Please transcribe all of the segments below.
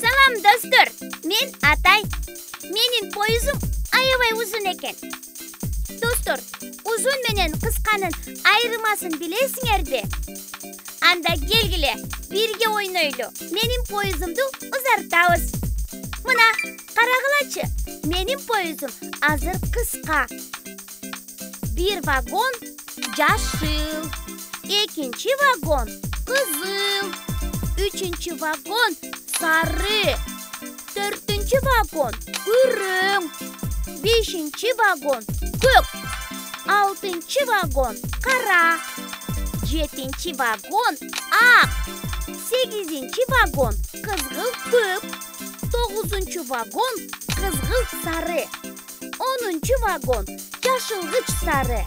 Салам, достор. Мен Атай. Менин поюзум аябай узун экен. Достор, узун менен кысканын айырмасын билесиңерби? Анда келгиле, бирге ойнойлу. Менин поюзумду узартабыз. Мына, карагылачы. Менин поюзум азыр кыска. Бир вагон жашыл, экинчи вагон кызыл, үчүнчү вагон сары, төртүнчү вагон күрөң, бешинчи вагон көк, алтынчы вагон кара, жетинчи вагон ак, сегизинчи вагон кызгыл көк, тогузунчу вагон кызгыл сары, онунчу вагон жашылгыч сары.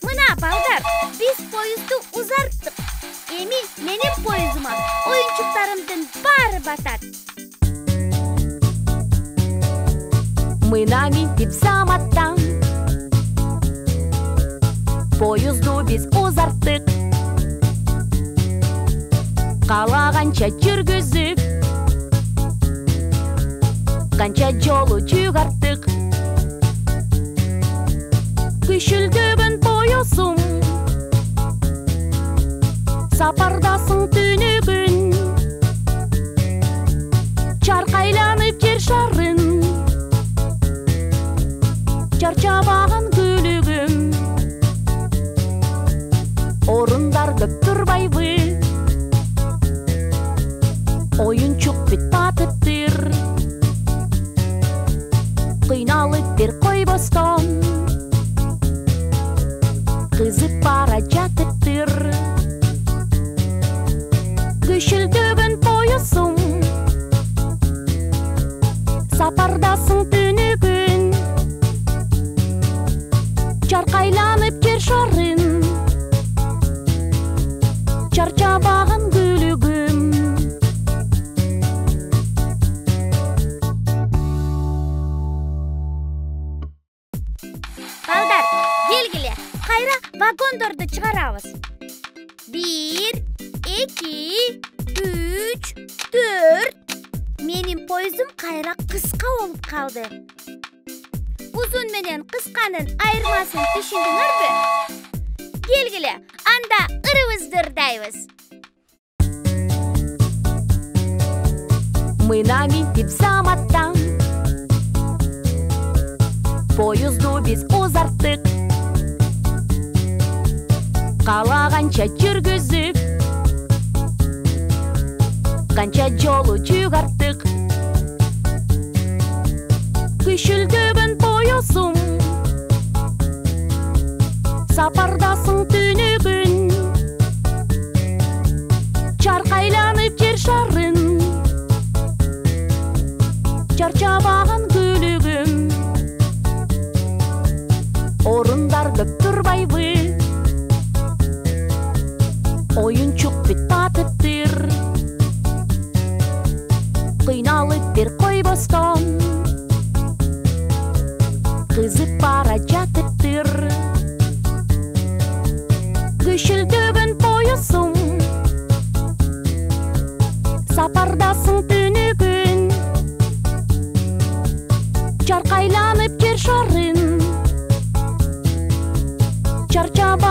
Мына балдар, биз поюзду узарттык. Эми менин поюзума оюнчуктарымдын баары батат. Мына минтип заматтан поюзду биз узарттык. Каалаганча жүргүзүп, канча жолу чыгарттык. Күшүлдөгөн поюзум, сапардасың түнөгүн, чаркайланып жер шарын, чарчабаган күлүгүм. Орундар көп турбайбы, оюнчук бүт батыптыр. Кыйналып бир койбостон, кызып бара жатыптыр. Күшүлдөгөн поюзум, сапардасың түнөгүн, чаркайланып жер шарын, чарчабаган күлүгүм. Балдар, келгиле, кайра вагондорду чыгарабыз. 1, 2, 3, 4. Менин поюзум кайра кыска болуп калды. Узун менен кысканын айырмасын түшүндүңөрбү? Келгиле, анда ырыбызды ырдайбыз. Мына минтип заматтан поюзду биз узарттык. Каалаганча жүргүзүп, канча жолу чыгарттык. Күшүлдөгөн поюзум, сапардасың түнөгүн, чаркайланып жер шарын, чарчабаган күлүгүм. Орундар көп турбайбы, оюнчук бүт батыптыр. Кыйналып бир койбостон, кызып бара жатыптыр. Күшүлдөгөн поюзум, сапардасың түнөгүн, чаркайланып жер шарын, чарчабаган